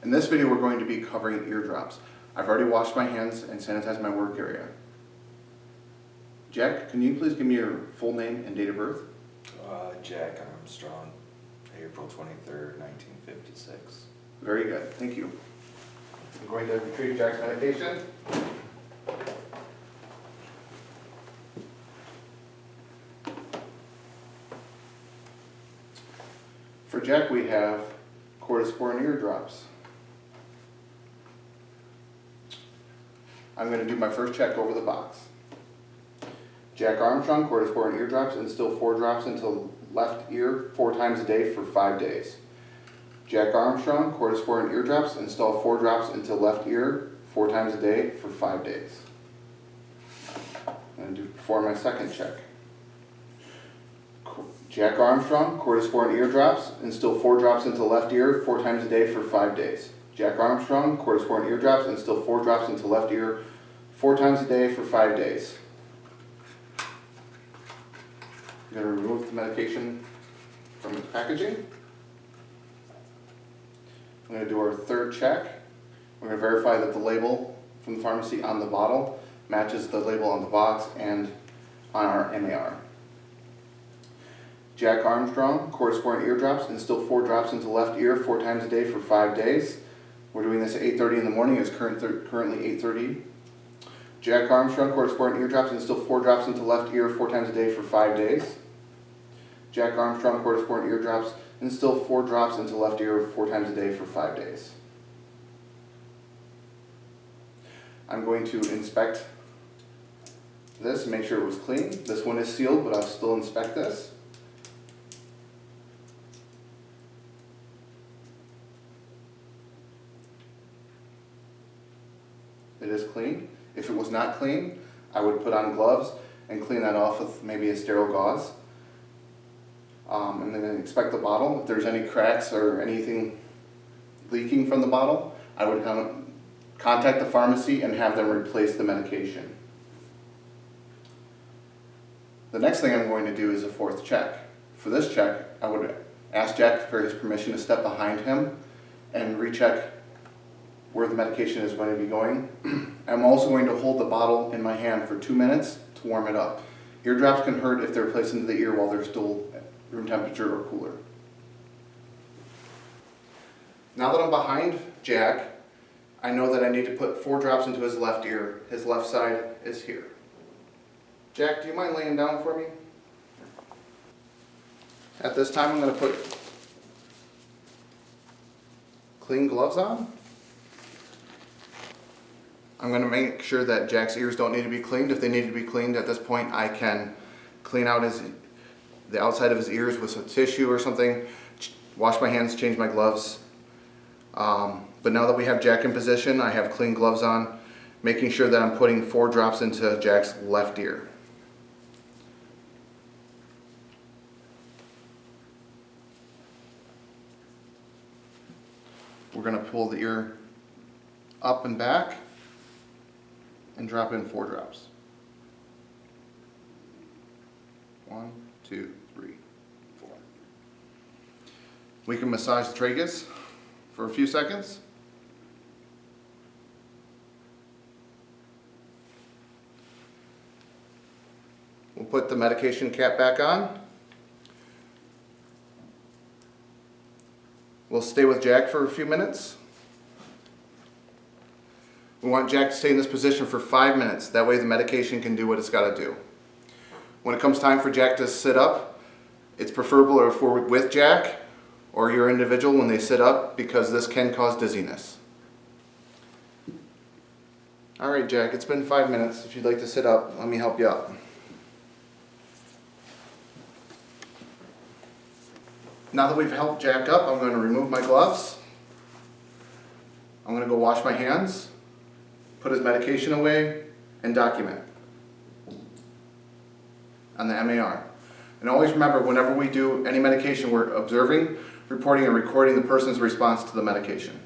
In this video, we're going to be covering ear drops. I've already washed my hands and sanitized my work area. Jack, can you please give me your full name and date of birth? Jack Armstrong, April 23rd, 1956. Very good, thank you. I'm going to retrieve Jack's medication. For Jack, we have corticosteroid ear drops. I'm going to do my first check over the box. Jack Armstrong, corticosteroid ear drops, instill 4 drops into left ear 4 times a day for 5 days. Jack Armstrong, corticosteroid ear drops, install 4 drops into left ear 4 times a day for 5 days. I'm going to perform my second check. Jack Armstrong, corticosteroid ear drops, instill 4 drops into left ear 4 times a day for 5 days. Jack Armstrong, corticosteroid ear drops, instill 4 drops into left ear 4 times a day for 5 days. I'm going to remove the medication from its packaging. I'm going to do our third check. We're going to verify that the label from the pharmacy on the bottle matches the label on the box and on our MAR. Jack Armstrong, corticosteroid ear drops, instill 4 drops into left ear 4 times a day for 5 days. We're doing this at 8:30 in the morning. It's currently 8:30. Jack Armstrong, corticosteroid ear drops, instill 4 drops into left ear 4 times a day for 5 days. Jack Armstrong, corticosteroid ear drops, instill 4 drops into left ear 4 times a day for 5 days. I'm going to inspect this and make sure it was clean. This one is sealed, but I'll still inspect this. It is clean. If it was not clean, I would put on gloves and clean that off with maybe a sterile gauze. And then inspect the bottle. If there's any cracks or anything leaking from the bottle, I would contact the pharmacy and have them replace the medication. The next thing I'm going to do is a fourth check. For this check, I would ask Jack for his permission to step behind him and recheck where the medication is going to be going. I'm also going to hold the bottle in my hand for 2 minutes to warm it up. Ear drops can hurt if they're placed into the ear while they're still room temperature or cooler. Now that I'm behind Jack, I know that I need to put 4 drops into his left ear. His left side is here. Jack, do you mind laying down for me? At this time, I'm going to put clean gloves on. I'm going to make sure that Jack's ears don't need to be cleaned. If they need to be cleaned at this point, I can clean out the outside of his ears with some tissue or something, wash my hands, change my gloves. But now that we have Jack in position, I have clean gloves on, making sure that I'm putting 4 drops into Jack's left ear. We're going to pull the ear up and back and drop in 4 drops. 1, 2, 3, 4. We can massage the tragus for a few seconds. We'll put the medication cap back on. We'll stay with Jack for a few minutes. We want Jack to stay in this position for 5 minutes. That way the medication can do what it's got to do. When it comes time for Jack to sit up, it's preferable if we're with Jack or your individual when they sit up, because this can cause dizziness. All right, Jack, it's been 5 minutes. If you'd like to sit up, let me help you up. Now that we've helped Jack up, I'm going to remove my gloves. I'm going to go wash my hands, put his medication away, and document on the MAR. And always remember, whenever we do any medication, we're observing, reporting, and recording the person's response to the medication.